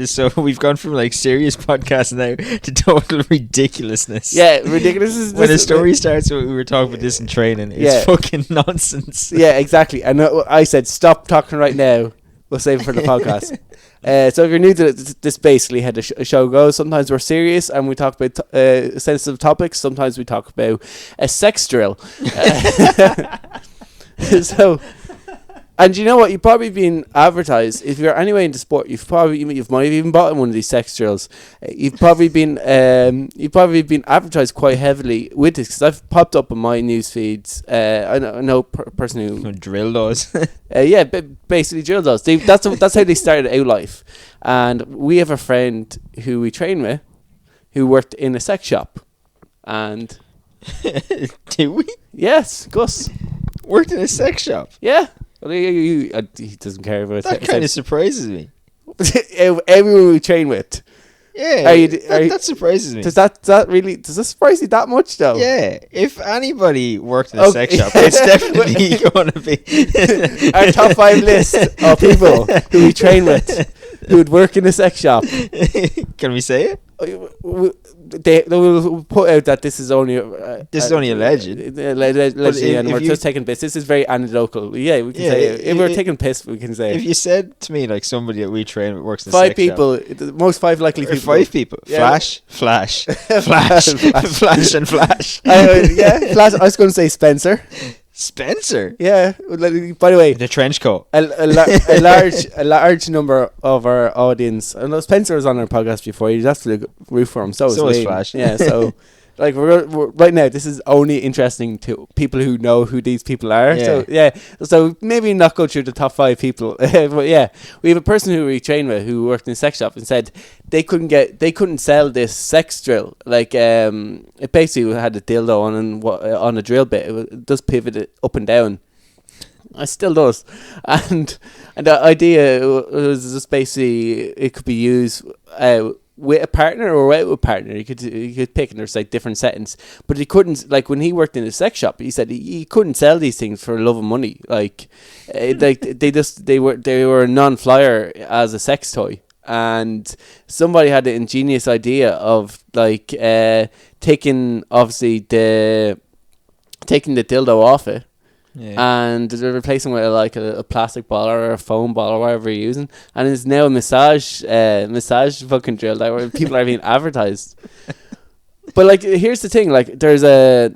so we've gone from like serious podcast now to total ridiculousness. yeah, ridiculous. When a story starts, we were talking about this in training. It's fucking nonsense. Yeah, exactly. And I said, stop talking right now. We'll save it for the podcast. So if you're new to this, basically how the show goes. Sometimes we're serious and we talk about sensitive topics. Sometimes we talk about a sex drill. So, and you know what? You've probably been advertised. If you're anyway into sport, you might have even bought one of these sex drills. You've probably been advertised quite heavily with this, because I've popped up on my news feeds. I know a person who drill those. Basically drill those. That's how they started out life. And we have a friend who we train with, who worked in a sex shop, and do we? Yes, Gus worked in a sex shop. Yeah. Well, he doesn't care about that. Kind of surprises me. Everyone we train with. Yeah, that surprises me. Does that surprise you that much though? Yeah, if anybody worked in a sex shop, it's definitely going to be our top 5 list of people who we train with who would work in a sex shop. Can we say it? They will put out that this is only alleged. Allegedly, and we're just taking piss. This is very anecdotal. Yeah, we can say it. If we're taking piss, we can say it. If you said to me like somebody that we train with works in a 5 sex people, shop, the most 5 likely people. 5 people. Yeah. Flash, flash, and flash. Yeah, Flash. I was going to say Spencer. Spencer. Yeah. By the way, the trench coat. A large number of our audience. I know Spencer was on our podcast before. You'd have to root for him. So is Flash. Yeah. So, like we're right now, this is only interesting to people who know who these people are. Yeah. So yeah. So maybe not go through the top 5 people. But yeah, we have a person who we train with who worked in a sex shop and said they couldn't sell this sex drill. Like it basically had a dildo on a drill bit. It does pivot it up and down. It still does, and the idea was just basically it could be used with a partner or without a partner. You could pick, and there's like different settings. But he couldn't, like when he worked in a sex shop, he said he couldn't sell these things for love of money. Like they were a non-flyer as a sex toy. And somebody had the ingenious idea of like taking the dildo off it. Yeah. And they're replacing with like a plastic ball or a foam ball or whatever you're using, and it's now a massage fucking drill that where people are being advertised. But like, here's the thing: like, there's a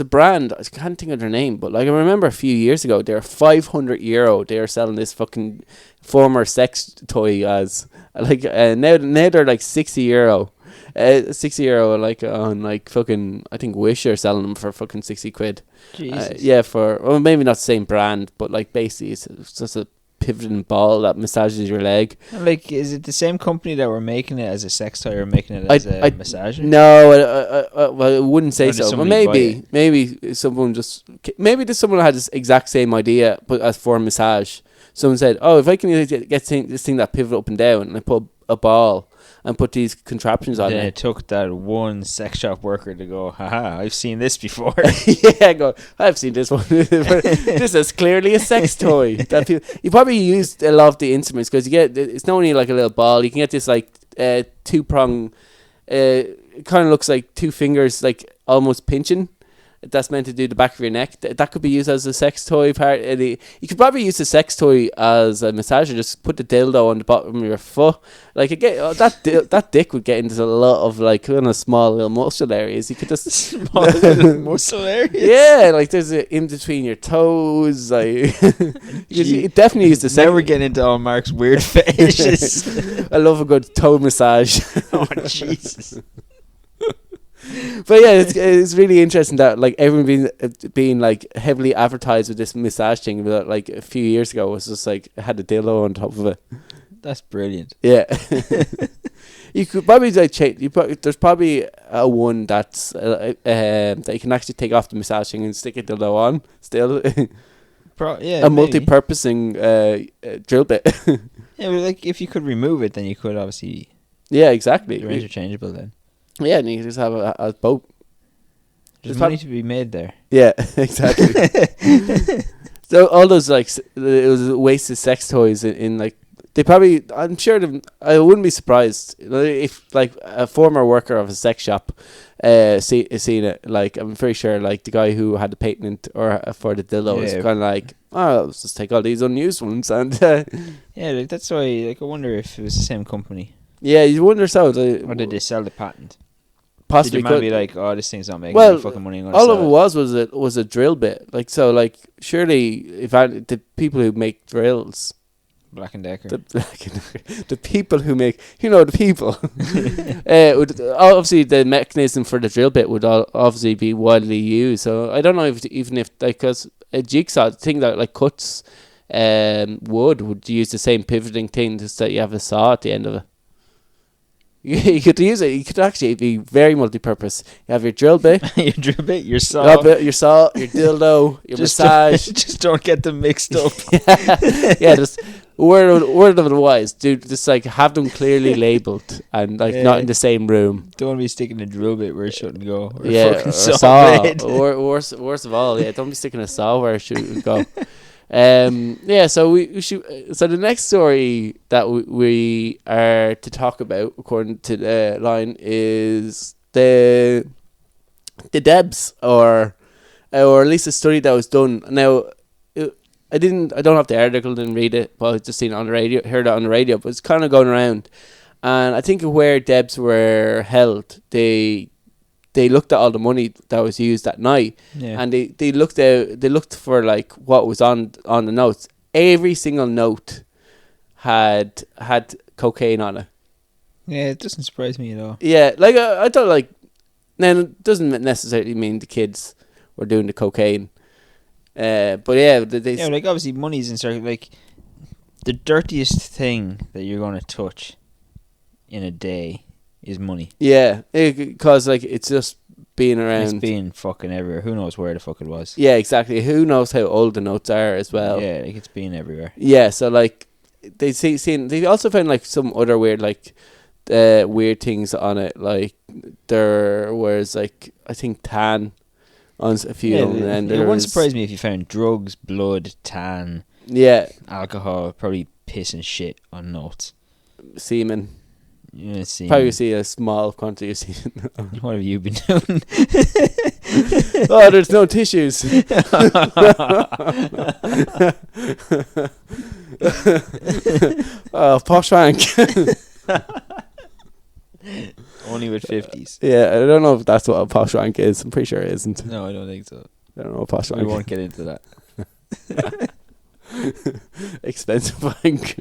brand, I can't think of their name, but like I remember a few years ago, they were €500. They were selling this fucking former sex toy as like now they're like €60. €60 like on like fucking, I think Wish are selling them for fucking 60 quid. Jesus. Yeah, for maybe not the same brand, but like basically it's just a pivoting ball that massages your leg. Like, is it the same company that were making it as a sex toy or making it as a massager? No, well, I wouldn't say Or did so. But somebody buy maybe someone someone had this exact same idea, but as for a massage. Someone said, "Oh, if I can get this thing that pivot up and down, and I put a ball and put these contraptions on Then it." it took that one sex shop worker to go, haha, I've seen this before. Yeah, I've seen this one. This is clearly a sex toy. That you probably used a lot of the instruments because it's not only like a little ball. You can get this like 2-prong. It kind of looks like 2 fingers, like almost pinching. That's meant to do the back of your neck. That could be used as a sex toy part. You could probably use the sex toy as a massager. Just put the dildo on the bottom of your foot. Like that dick would get into a lot of like kind of small little muscle areas. You could just Small little muscle areas. Yeah, like there's in between your toes. Like you definitely use the sex. Now we're getting into all Mark's weird fetishes. I love a good toe massage. Oh Jesus. But yeah, it's really interesting that like everyone being like heavily advertised with this massage thing. But like a few years ago, it was just like it had a dildo on top of it. That's brilliant. Yeah, you could probably like change. There's probably a one that's that you can actually take off the massage thing and stick a dildo on. Still, yeah, a multi-purposing drill bit. Yeah, but like if you could remove it, then you could obviously. Yeah, exactly. They're interchangeable then. Yeah, and you can just have a boat. There's money to be made there. Yeah, exactly. So all those like it was wasted sex toys in like they probably I'm sure I wouldn't be surprised if like a former worker of a sex shop seen it. Like I'm very sure like the guy who had the patent or for the dildo was kind of like, oh, let's just take all these unused ones and yeah, like that's why like I wonder if it was the same company. Yeah, you wonder so. Or did they sell the patent? Possibly Did your man be like, oh, this thing's not making any fucking money. All of it was a drill bit. Like so, like surely if the people who make drills, Black and Decker, the people who make the people, would, obviously the mechanism for the drill bit would obviously be widely used. So I don't know even if like because a jigsaw thing that like cuts would use the same pivoting thing, just that you have a saw at the end of it. You could use it. You could actually be very multi-purpose. You have your drill bit, your saw, your dildo, your massage. Just don't get them mixed up. Yeah, just word of advice, dude. Just like have them clearly labelled and like not in the same room. Don't want to be sticking a drill bit where it shouldn't go. Or a saw. Or worst of all, don't be sticking a saw where it shouldn't go. So we should. So the next story that we are to talk about, according to the line, is the Debs, or at least a study that was done. Now, I don't have the article, didn't read it, but I just seen it on the radio, heard it on the radio. But it's kind of going around, and I think where Debs were held, they looked at all the money that was used that night, and they looked for like what was on the notes. Every single note had cocaine on it. Yeah, it doesn't surprise me at all. Yeah, like I thought, like, now it doesn't necessarily mean the kids were doing the cocaine, but yeah, like obviously money's in circle. Like the dirtiest thing that you're gonna touch in a day is money. Yeah, because like it's just being around. It's being fucking everywhere. Who knows where the fuck it was? Yeah, exactly. Who knows how old the notes are as well? Yeah, like it's being everywhere. Yeah, so like they also found like some other weird weird things on it. Like there was like I think tan on a few of them. And it wouldn't surprise me if you found drugs, blood, tan, alcohol, probably piss and shit on notes. Semen. Yeah, probably see a small quantity of semen. What have you been doing? Oh, there's no tissues. Oh, posh wank. Only with 50s. Yeah, I don't know if that's what a posh wank is. I'm pretty sure it isn't. No, I don't think so. I don't know what posh wank. We won't get into that. Expensive wank.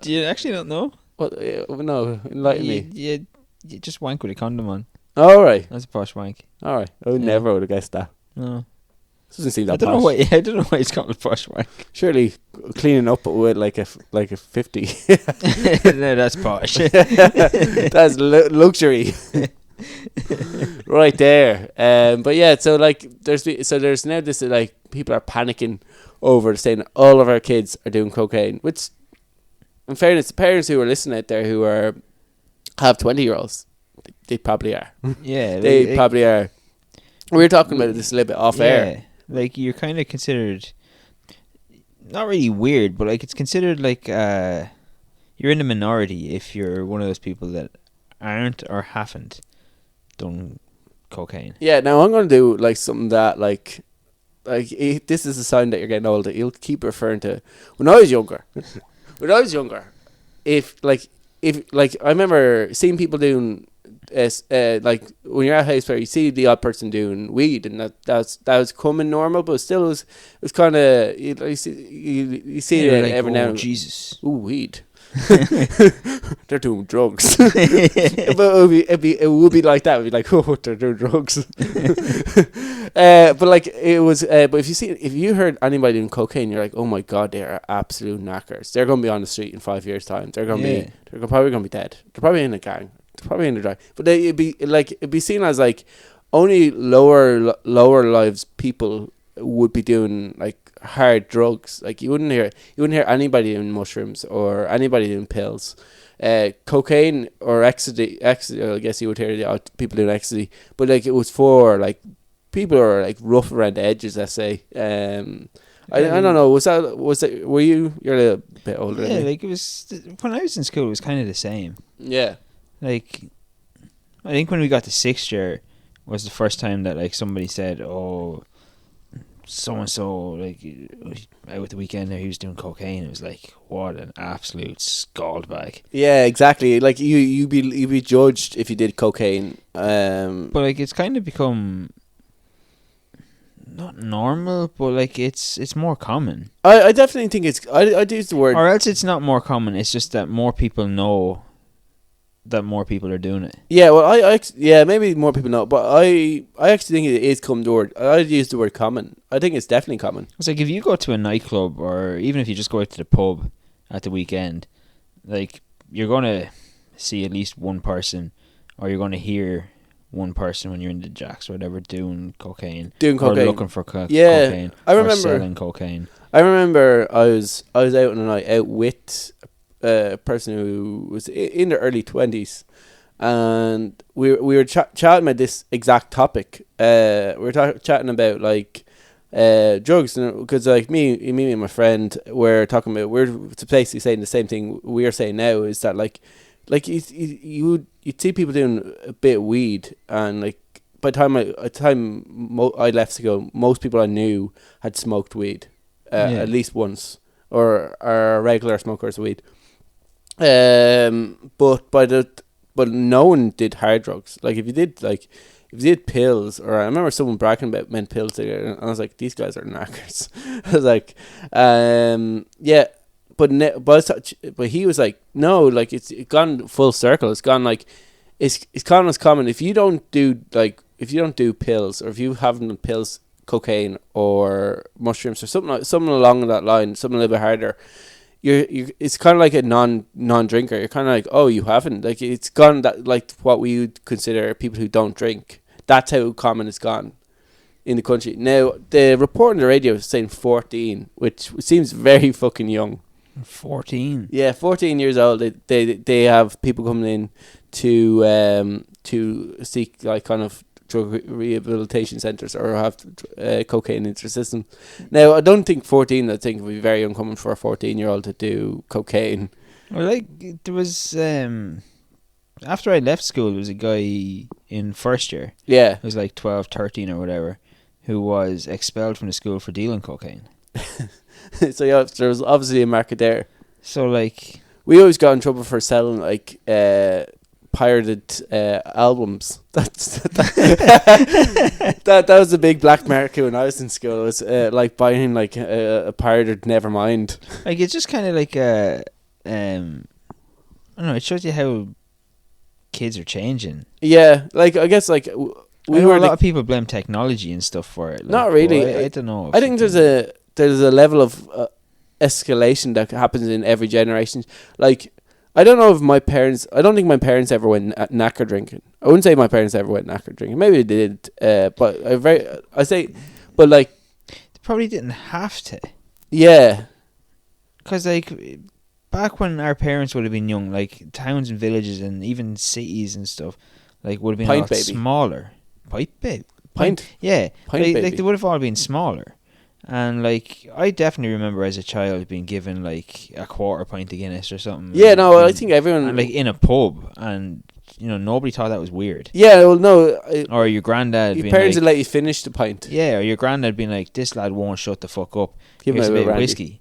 Do you actually not know? What? No, enlighten me. You just wank with a condom on. All right. That's a posh wank. All right. I never would have guessed that. No. Doesn't seem that I don't know posh. why. I don't know why it's called posh wank. Surely cleaning up with like a 50. No, that's posh. That's luxury. Right there. But yeah, so like there's now this like people are panicking over saying all of our kids are doing cocaine, which in fairness, the parents who are listening out there who have 20-year-olds, they probably are. Yeah, They probably are. We were talking about this a little bit off air. Like you're kind of considered not really weird, but like it's considered like you're in the minority if you're one of those people that aren't or haven't done cocaine. Yeah, now I'm going to do like something that like this is a sign that you're getting older. You'll keep referring to when I was younger. If I remember seeing people doing like when you're at a house where you see the odd person doing weed, and that was coming normal, but still it was kind of you see it like, every now and Jesus. Ooh, weed. They're doing drugs. But it would be like that. It would be like, oh, they're doing drugs. But like it was. But if you heard anybody doing cocaine, you're like, oh my god, they are absolute knackers. They're going to be on the street in 5 years' time. They're probably going to be dead. They're probably in a gang. They're probably in a drug. But it'd be seen as like only lower lives people would be doing like hard drugs. Like you wouldn't hear anybody doing mushrooms or anybody doing pills. Cocaine or ecstasy, I guess you would hear the odd people doing ecstasy, but like it was for like people who are like rough around the edges, let's say. I don't know, was that were you're a little bit older than me? Like it was when I was in school it was kind of the same. Yeah. Like I think when we got to 6th year was the first time that like somebody said, oh, so and so like out with the weekend there he was doing cocaine. It was like, what an absolute scald bag. Yeah, exactly. Like you'd be judged if you did cocaine. But like it's kind of become not normal, but like it's more common. I definitely think it's I'd use the word, or else it's not more common. It's just that more people know that more people are doing it. Yeah, well, maybe more people know, but I actually think it is come to word. I'd use the word common. I think it's definitely common. It's like if you go to a nightclub, or even if you just go out to the pub at the weekend, like you're going to see at least one person, or you're going to hear one person when you're in the jacks or whatever doing cocaine. Or looking for cocaine. I remember or selling cocaine. I remember I was out on a night out with a person who was in their early 20s, and we were chatting about this exact topic. We were chatting about like drugs, because like me and my friend were talking about, we're basically saying the same thing we are saying now, is that like you'd see people doing a bit of weed, and like by the time I left school, most people I knew had smoked weed at least once, or are regular smokers of weed. But no one did hard drugs. Like if you did pills, or I remember someone bragging about mint pills together, and I was like, these guys are knackers. I was like, but he was like, no, like it's gone full circle. It's gone like it's gone as common. If you don't do pills, or if you haven't done pills, cocaine or mushrooms or something along that line, something a little bit harder, it's kind of like a non-drinker. You're kind of like, oh, you haven't, like it's gone that like what we would consider people who don't drink. That's how common it's gone in the country. Now the report on the radio is saying 14, which seems very fucking young. 14. Yeah, 14 years old. They have people coming in to seek like kind of drug rehabilitation centres, or have cocaine into the system. Now, I don't think 14, I think it would be very uncommon for a 14-year-old to do cocaine. Well, like, there was, after I left school, there was a guy in first year. Yeah. He was like 12, 13 or whatever, who was expelled from the school for dealing cocaine. So yeah, there was obviously a market there. So, like... We always got in trouble for selling, like, pirated albums. That was a big black market when I was in school. It was like buying like a pirated Nevermind. Like it's just kind of like I don't know. It shows you how kids are changing. Yeah, like I guess like I know a lot of people blame technology and stuff for it. Like, not really. I don't know. I think there's a level of escalation that happens in every generation. Like, I don't know if I don't think my parents ever went knacker drinking. I wouldn't say my parents ever went knacker drinking. Maybe they did, but but like, they probably didn't have to. Yeah. Because, like, back when our parents would have been young, like, towns and villages and even cities and stuff, like, would have been a lot smaller. Pint? Yeah. Like, they would have all been smaller. And, like, I definitely remember as a child being given, like, a quarter pint of Guinness or something. Yeah, no, I think everyone... And, like, in a pub, and, you know, nobody thought that was weird. Yeah, well, no... or your granddad your being parents like... would let you finish the pint. Yeah, or your granddad being like, this lad won't shut the fuck up. Give him a bit of whiskey.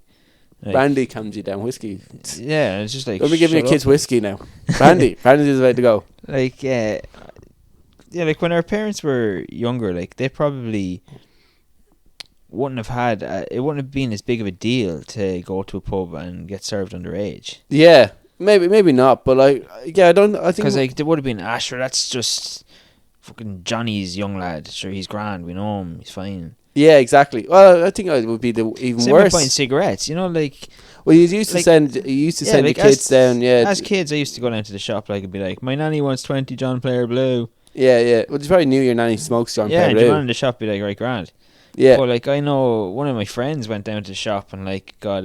Like, brandy calms you down. Whiskey. Yeah, it's just like... Don't be giving your kids whiskey now. Brandy. Brandy is the way to go. Like, yeah, like, when our parents were younger, like, they probably... wouldn't have had it wouldn't have been as big of a deal to go to a pub and get served underage. Yeah, maybe not, but like, yeah, I think because like there would have been sure, that's just fucking Johnny's young lad. Sure, he's grand. We know him. He's fine. Yeah, exactly. Well, I think it would be even same worse. Buying cigarettes, you know, like. Well, you used to send like, the kids down. Yeah, as kids, I used to go down to the shop. Like, and be like, my nanny wants 20 John Player Blue. Yeah. Well, you probably knew your nanny smokes John Player Blue. Yeah, and you man in the shop be like, right, grand. Yeah. But like, I know one of my friends went down to the shop and like got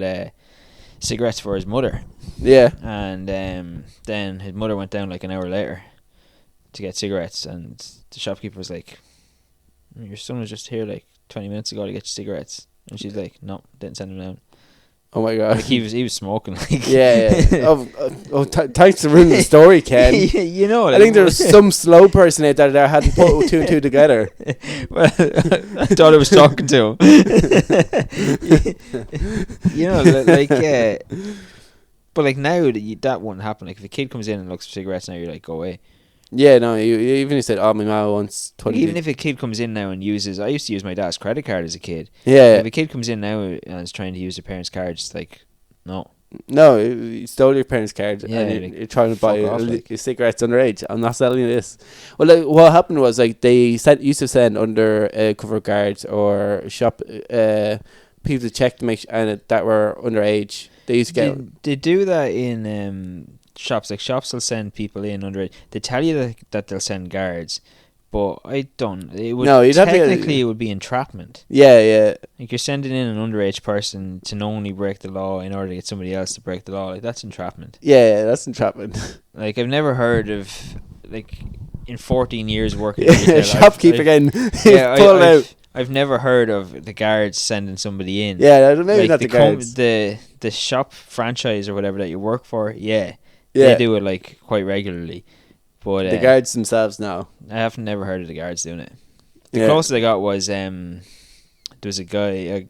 cigarettes for his mother. Yeah. And then his mother went down like an hour later to get cigarettes, and the shopkeeper was like, your son was just here like 20 minutes ago to get you cigarettes. And she's like, no, didn't send him down. Oh my god! Like he was smoking. Like yeah. Thanks for ruining the story, Ken. You know, like, I think there's some slow person out there that hadn't put two and two together. Well, I thought I was talking to him. You know, like yeah. But like now that wouldn't happen. Like if a kid comes in and looks for cigarettes now, you're like, go away. Yeah, no. You even said, "Oh, my mom wants 20." Even if a kid comes in now and uses, I used to use my dad's credit card as a kid. Yeah. If a kid comes in now and is trying to use their parents' card, it's like, no. No, you stole your parents' card and you're trying to buy cigarettes underage. I'm not selling you this. Well, like, what happened was like they used to send under cover guards or shop people to check to make that were underage. They used to get. They do that in shops. Like shops will send people in underage. They tell you that they'll send guards, but I don't. It would technically it would be entrapment. Yeah. Like you're sending in an underage person to knowingly break the law in order to get somebody else to break the law. Like that's entrapment. Yeah, that's entrapment. Like I've never heard of like in 14 years working. Shopkeeper again. Pull out. I've never heard of the guards sending somebody in. Yeah, maybe like not the guards. The shop franchise or whatever that you work for. Yeah. They do it like quite regularly. But the guards themselves, no. I have never heard of the guards doing it. The closest I got was there was a guy.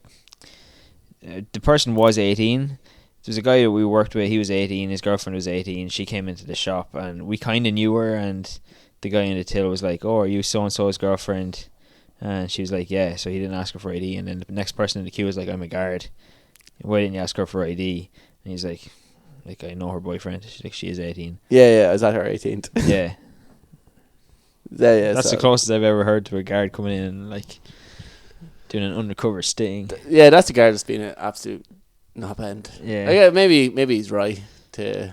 The person was 18. There was a guy that we worked with. He was 18. His girlfriend was 18. She came into the shop and we kind of knew her. And the guy in the till was like, "Oh, are you so and so's girlfriend?" And she was like, "Yeah." So he didn't ask her for ID. And then the next person in the queue was like, "I'm a guard. Why didn't you ask her for ID?" And he's like, I know her boyfriend. She's like, she is 18. Yeah. Is that her 18th? Yeah. Yeah. That's the closest I've ever heard to a guard coming in and like doing an undercover sting. Yeah, that's the guard that's been an absolute knobhand. Yeah. Maybe he's right to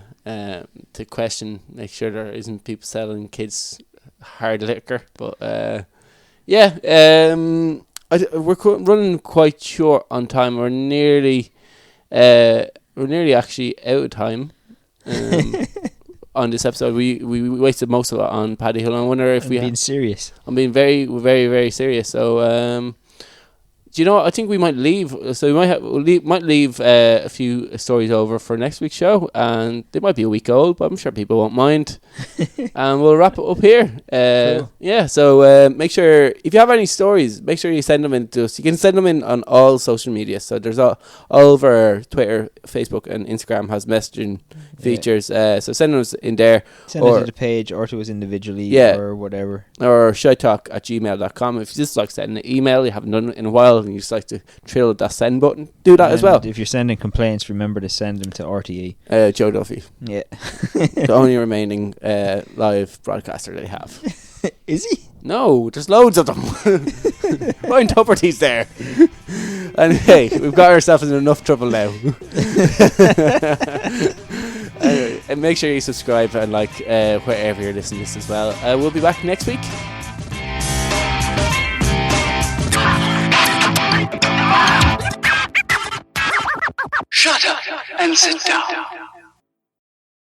question, make sure there isn't people selling kids hard liquor. But we're running quite short on time. We're nearly actually out of time on this episode. We wasted most of it on Paddy Holohan. I wonder if being serious. I'm being very, very, very serious. So, do you know what? I think we might leave. So we might leave a few stories over for next week's show, and they might be a week old, but I'm sure people won't mind. And we'll wrap it up here. Cool. Yeah. So make sure if you have any stories, make sure you send them in to us. You can send them in on all social media. So there's all over Twitter, Facebook, and Instagram has messaging features. So send us in there. Send it to the page or to us individually or whatever. Or shitetalk@gmail.com. If you just like sending an email, you haven't done it in a while, and you just like to trill that send button, do that as well. If you're sending complaints, remember to send them to RTE. Joe Duffy. Yeah. The only remaining live broadcaster they have. Is he? No, there's loads of them. Ryan Tuberty's there. Anyway, we've got ourselves in enough trouble now. Anyway, and make sure you subscribe and like wherever you're listening to this as well. We'll be back next week. Shut up and sit down.